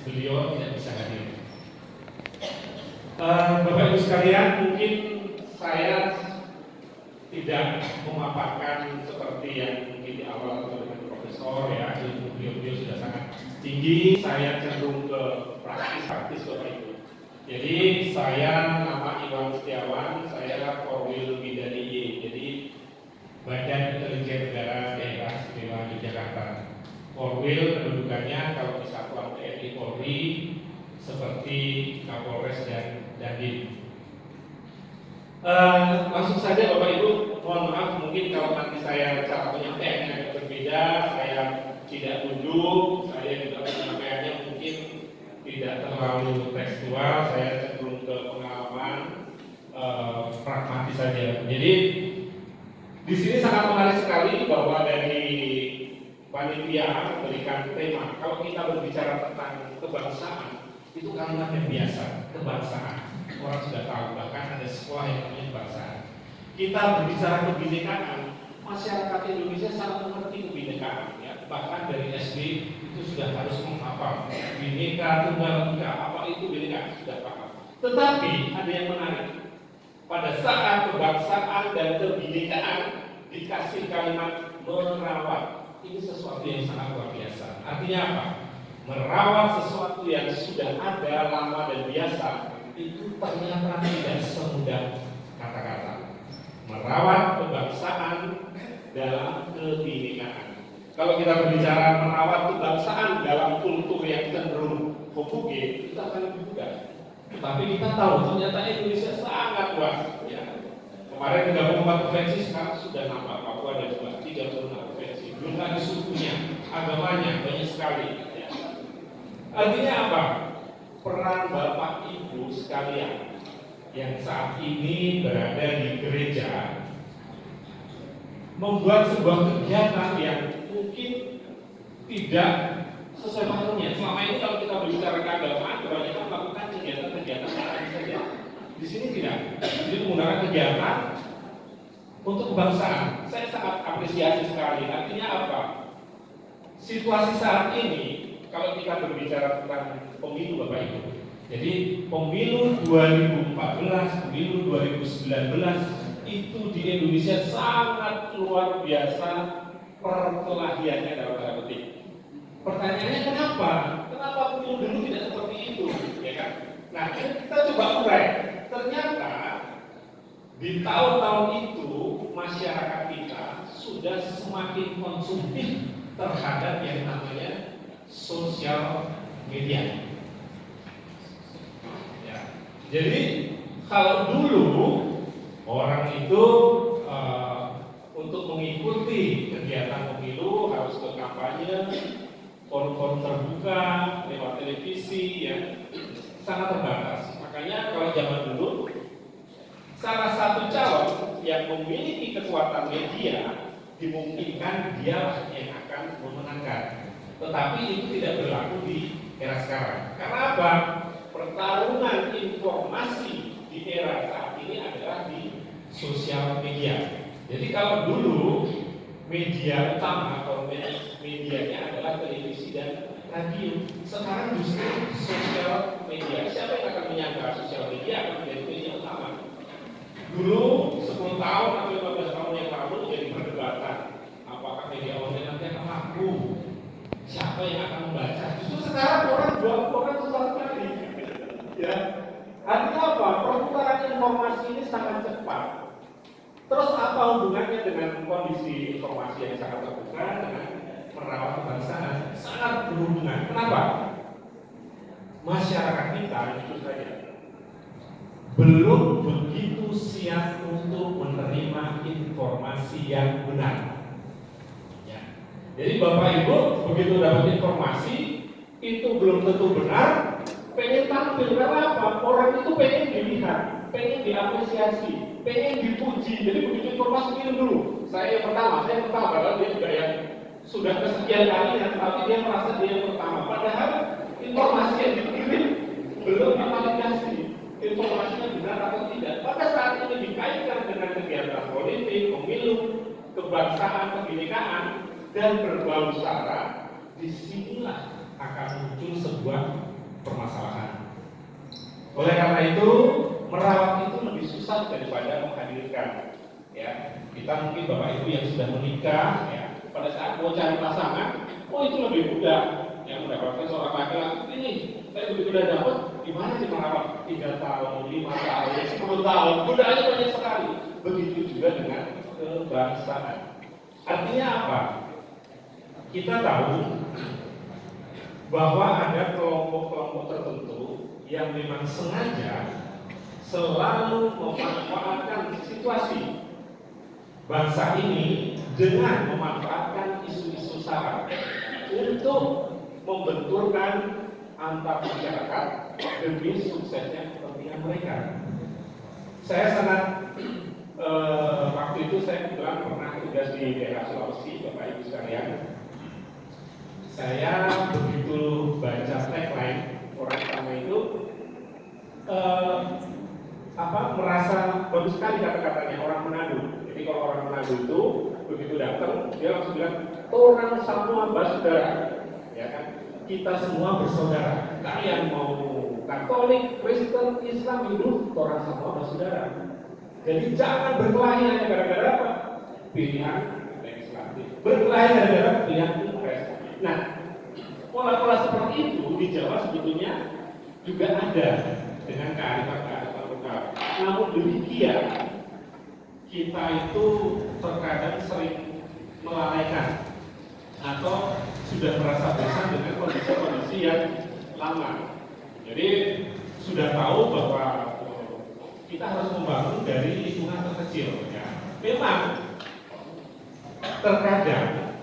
beliau tidak bisa hadir. Bapak Ibu sekalian, mungkin saya tidak memaparkan seperti yang mungkin di awal dengan profesor ya, ilmu beliau sudah sangat tinggi. Saya cenderung ke praktis Bapak Ibu. Jadi saya nama Iwan Setiawan, saya Korwil Bidang DIY, jadi Badan Intelijen Negara Daerah Istimewa Yogyakarta. Korwil kedudukannya kalau di Satuan TNI Polri seperti Kapolres dan Dandim. Langsung saja Bapak Ibu, mohon maaf mungkin kalau nanti saya cara penyampaiannya agak berbeda, saya tidak tunjuk, saya juga penyampaiannya mungkin tidak terlalu tekstual, saya cenderung ke pengalaman pragmatis saja. Jadi di sini sangat menarik sekali bahwa dari panitia memberikan tema. Kalau kita berbicara tentang kebangsaan, itu kalimat yang biasa, kebangsaan. Orang sudah tahu, bahkan ada sekolah yang namanya kebangsaan. Kita berbicara kebinekaan, masyarakat Indonesia sangat mengerti kebinekaan. Ya. Bahkan dari SD itu sudah harus menghafal Bhinneka Tunggal Ika, apa itu Bhinneka sudah paham. Tetapi ada yang menarik. Pada saat kebangsaan dan kebinekaan dikasih kalimat merawat, ini sesuatu yang sangat luar biasa. Artinya apa? Merawat sesuatu yang sudah ada lama dan biasa itu ternyata tidak semudah kata-kata. Merawat kebangsaan dalam kebinekaan. Kalau kita berbicara merawat kebangsaan dalam kultur yang cenderung homogen, itu akan lebih mudah. Tetapi kita tahu ternyata Indonesia sangat luas. Ya. Kemarin 34 provinsi, sekarang sudah nampak Papua dan juga 36 provinsi. Belum lagi sukunya, agamanya banyak sekali. Ya. Artinya apa? Peran Bapak Ibu sekalian yang saat ini berada di gereja membuat sebuah kegiatan yang mungkin tidak sesuai maknanya. Selama ini kalau kita berbicara keagamaan, kebanyakan melakukan kegiatan-kegiatan lain saja. Di sini tidak. Jadi menggunakan kegiatan untuk kebangsaan. Saya sangat apresiasi sekali. Artinya apa? Situasi saat ini, kalau kita berbicara tentang pemilu Bapak Ibu. Jadi pemilu 2014, pemilu 2019 itu di Indonesia sangat luar biasa perkelahiannya dalam tanda petik. Pertanyaannya kenapa? Kenapa pemilu dulu tidak seperti itu, ya kan? Nah, kita coba urai. Ternyata di tahun-tahun itu masyarakat kita sudah semakin konsumtif terhadap yang namanya sosial media. Ya. Jadi kalau dulu orang itu untuk mengikuti kegiatan pemilu harus ke kampanye, forum-forum terbuka, lewat televisi, ya, sangat terbatas. Makanya kalau zaman dulu, salah satu calon yang memiliki kekuatan media dimungkinkan dialah yang akan memenangkan. Tetapi itu tidak berlaku di era sekarang. Karena apa? Pertarungan informasi di era saat ini adalah di sosial media. Jadi kalau dulu media utama atau medianya adalah televisi dan radio, sekarang justru sosial media. Siapa yang akan menyangka sosial media akan menjadi media utama? Dulu 10 tahun atau 15 tahun yang lalu jadi perdebatan apakah media online nanti akan laku, siapa yang akan membaca. Justru sekarang orang jual koran susah sekali. Ya, artinya apa? Perputaran informasi ini sangat cepat. Terus apa hubungannya dengan kondisi informasi yang sangat terbuka dengan merawat kebangsaan? Sangat berhubungan. Kenapa? Masyarakat kita itu saja belum begitu siap untuk menerima informasi yang benar. Ya. Jadi Bapak Ibu begitu dapat informasi itu belum tentu benar, pengen tampil. Karena apa? Orang itu pengen dilihat, pengen diapresiasi, pengen dipuji. Jadi begitu informasi kirim dulu. Saya yang pertama, padahal dia juga yang sudah kesekian kali, tapi dia merasa dia yang pertama. Padahal informasi yang dikirim belum divalidasi, informasinya benar atau tidak. Pada saat ini dikaitkan dengan kegiatan politik, pemilu, kebangsaan, kebinekaan, dan berbau sara, disinilah akan muncul sebuah permasalahan. Oleh karena itu, merawat itu lebih susah daripada menghadirkan. Ya, kita mungkin bapak ibu yang sudah menikah, ya, pada saat mau cari pasangan, itu lebih mudah. Yang mendapatkan seorang laki-laki ini, saya begitu sudah dapat, gimana sih merawat 3 tahun, 5 tahun, 10 tahun, godaannya banyak sekali. Begitu juga dengan kebangsaan. Artinya apa? Kita tahu bahwa ada kelompok-kelompok tertentu yang memang sengaja selalu memanfaatkan situasi bangsa ini dengan memanfaatkan isu-isu sara untuk membenturkan antar masyarakat demi suksesnya kepentingan mereka. Saya sangat waktu itu saya kebetulan pernah tugas di daerah Sulawesi, Bapak Ibu sekalian. Saya begitu baca tagline orang sama itu merasa bagus sekali kata-katanya orang Manado. Jadi kalau orang Manado itu begitu datang, dia langsung bilang, orang semua bersaudara, ya kan? Kita semua bersaudara. Kalian mau Katolik, Kristen, Islam, Hindu, orang semua bersaudara. Jadi jangan berkelahi hanya gara-gara apa? Pilihan legislatif. Berkelahi gara-gara pilihan pilpres. Nah, pola-pola seperti itu di Jawa sebetulnya juga ada dengan kearifan-kearifan lokal. Namun demikian, kita itu terkadang sering melalaikan atau sudah merasa bosan dengan kondisi-kondisi yang lama. Jadi sudah tahu bahwa kita harus membangun dari lingkungan terkecil. Ya. Memang terkadang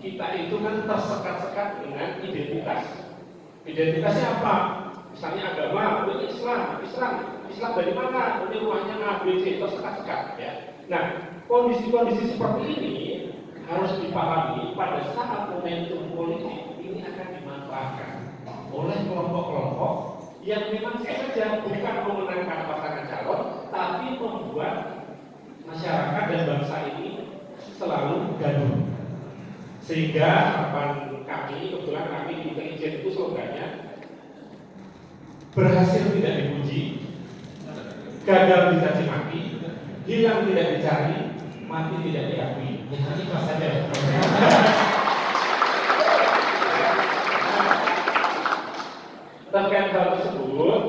kita itu kan tersekat-sekat dengan identitas. Identitasnya apa? Misalnya agama, Islam dari mana? Ini rumahnya ABC, tersekat-sekat. Ya. Nah, kondisi-kondisi seperti ini harus dipahami pada saat momentum politik ini akan dimanfaatkan oleh kelompok-kelompok yang memang sengaja bukan memenangkan pasangan calon, tapi membuat masyarakat dan bangsa ini selalu gaduh. Sehingga harapan kami, kebetulan kami di intelijen itu slogannya berhasil tidak dipuji, gagal dicaci maki, hilang tidak dicari, mati tidak diakui. Ini pas saja. Terkait hal tersebut,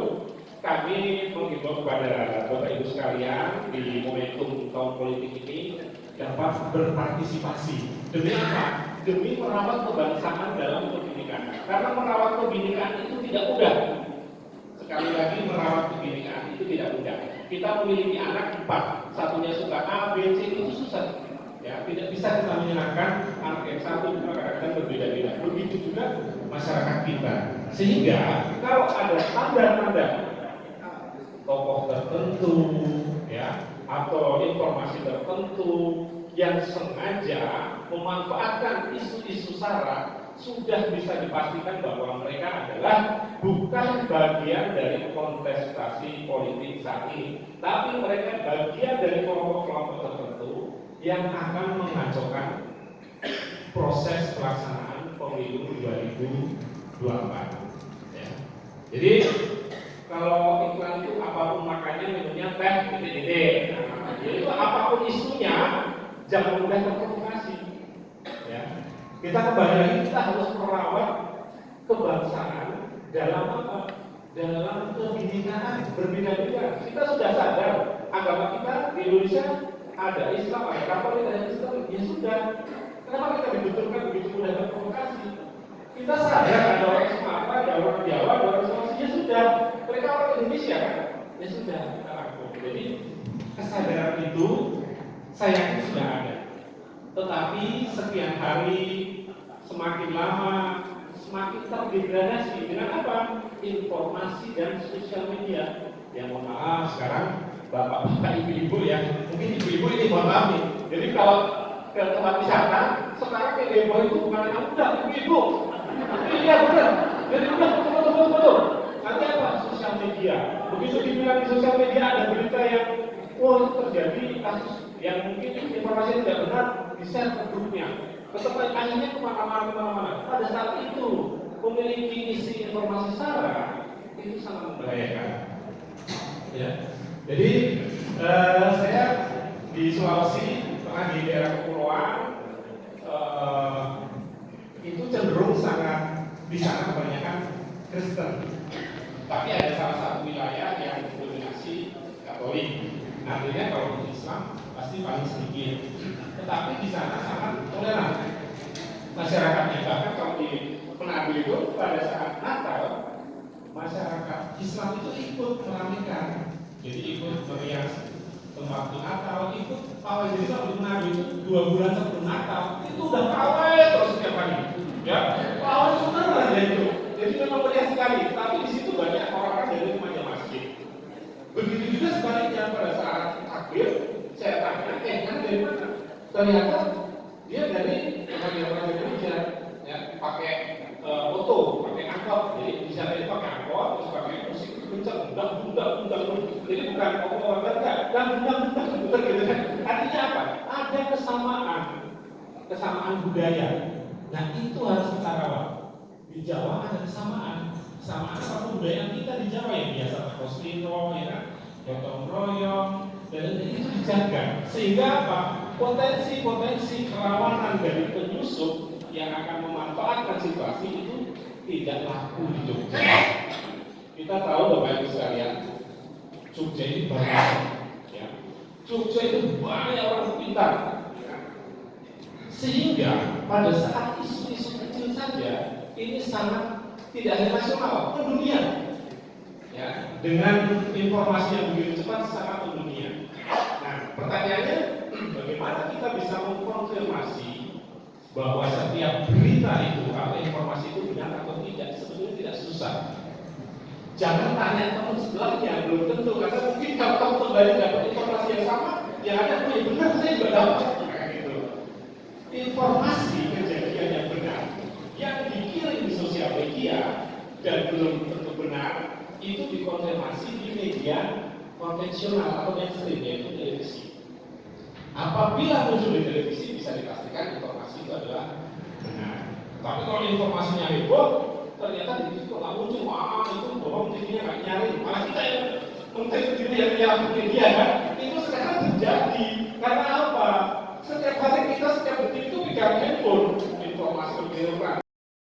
kami menghimbau kepada Bapak Ibu sekalian di momentum tahun politik ini dapat berpartisipasi. Demi apa? Demi merawat kebangsaan dalam pendidikan. Karena merawat pendidikan itu tidak mudah. Sekali lagi, merawat pendidikan itu tidak mudah. Kita memiliki anak 4, satunya suka A, B, C, itu susah. Ya, tidak bisa kita menyenangkan anak yang satu juga kadang-kadang berbeda-beda. Begitu juga masyarakat kita. Sehingga kalau ada tanda-tanda tokoh tertentu, ya, atau informasi tertentu yang sengaja memanfaatkan isu-isu sara, sudah bisa dipastikan bahwa mereka adalah bukan bagian dari kontestasi politik saat ini, tapi mereka bagian dari kelompok-kelompok tertentu yang akan mengacaukan proses pelaksanaan pemilu 2024. Ya. Jadi kalau iklan itu apapun makannya minumnya teh, nah, jadi itu apapun isunya jangan mudah terprovokasi. Ya. Kita kembali lagi, kita harus merawat kebangsaan dalam apa? Dalam kebinekaan berbeda-beda. Kita sudah sadar agama kita di Indonesia ada Islam, ada Katolik, ada Kristen. Ya sudah. Kenapa kita dibenturkan begitu mudah terprovokasi? Kita sadar ada orang Sumatera, ada orang Jawa, ada orang Sulawesi. Ya sudah. Mereka orang Indonesia kan? Ya sudah, kita lakukan. Jadi kesadaran itu saya yakin sudah ada. Tetapi sekian hari, semakin lama, semakin terdegradasi dengan apa? Informasi dan sosial media. Yang mohon maaf sekarang bapak-bapak, ibu-ibu ya, mungkin ibu-ibu ini mohon maaf nih. Jadi kalau ke tempat wisata, sekarang ke demo itu bukan anak muda, ibu-ibu. Iya benar. Jadi udah betul. Nanti apa? Sosial media. Begitu dibilang di sosial media ada berita yang terjadi kasus yang mungkin informasi tidak benar, di-share ke grupnya. Akhirnya kemana-mana. Pada saat itu memiliki isi informasi sara, itu sangat membahayakan. Ya. Jadi saya di Sulawesi pernah di daerah kepulauan, itu cenderung sangat di sana kebanyakan Kristen. Tapi ada salah satu wilayah yang dominasi Katolik. Artinya kalau Islam pasti paling sedikit. Tetapi di sana sangat toleran masyarakatnya. Bahkan kalau di Manado itu pada saat Natal, masyarakat Islam itu ikut meramaikan. Jadi ikut merias waktu Natal, ikut pawai. Jadi kalau di Manado itu 2 bulan sebelum Natal itu udah pawai terus setiap hari. Ya, pawai itu benar aja itu. Jadi memang meriah sekali. Tapi di situ banyak orang-orang dari remaja masjid. Begitu juga sebaliknya pada saat takbir, saya tanya, kan dari mana? Ternyata dia dari remaja gereja, ya, pakai foto, pakai angkot. Jadi bisa dari pakai angkot, terus pakai musik kencang, bundang. Jadi bukan orang Batak, dan bundang gitu kan. Artinya apa? Ada kesamaan budaya. Nah itu harus kita rawat. Di Jawa ada kesamaan apa budaya kita di Jawa yang biasa kosmino, ya kan, gotong royong, dan itu dijaga sehingga apa? Potensi kerawanan dari penyusup yang akan memanfaatkan situasi itu tidak laku di Jogja. Kita tahu Bapak Ibu sekalian, Jogja ini banyak, ya. Jogja itu banyak orang pintar, ya. Sehingga pada saat isu-isu kecil saja ini sangat tidak hanya nasional, mendunia. Ya, dengan informasi yang begitu cepat sangat mendunia. Nah, pertanyaannya, bagaimana kita bisa mengkonfirmasi bahwa setiap berita itu atau informasi itu benar atau tidak? Sebetulnya tidak susah. Jangan tanya teman sebelahnya, belum tentu, karena mungkin kalau kamu kembali dapat informasi yang sama, yang ada yang benar saya juga dapat. Gitu. Informasi kejadian yang benar yang dikirim di sosial media dan belum tentu benar itu dikonfirmasi di media konvensional atau mainstream, yaitu televisi. Apabila muncul di televisi bisa dipastikan informasi itu adalah benar. Tapi kalau informasinya heboh, ternyata di situ nggak muncul, itu bohong, TV-nya nggak nyari, malah kita yang mengklaim sendiri yang menyalahkan media kan? Itu sekarang terjadi karena apa? Setiap hari kita setiap detik itu pegang handphone, informasi bergerak.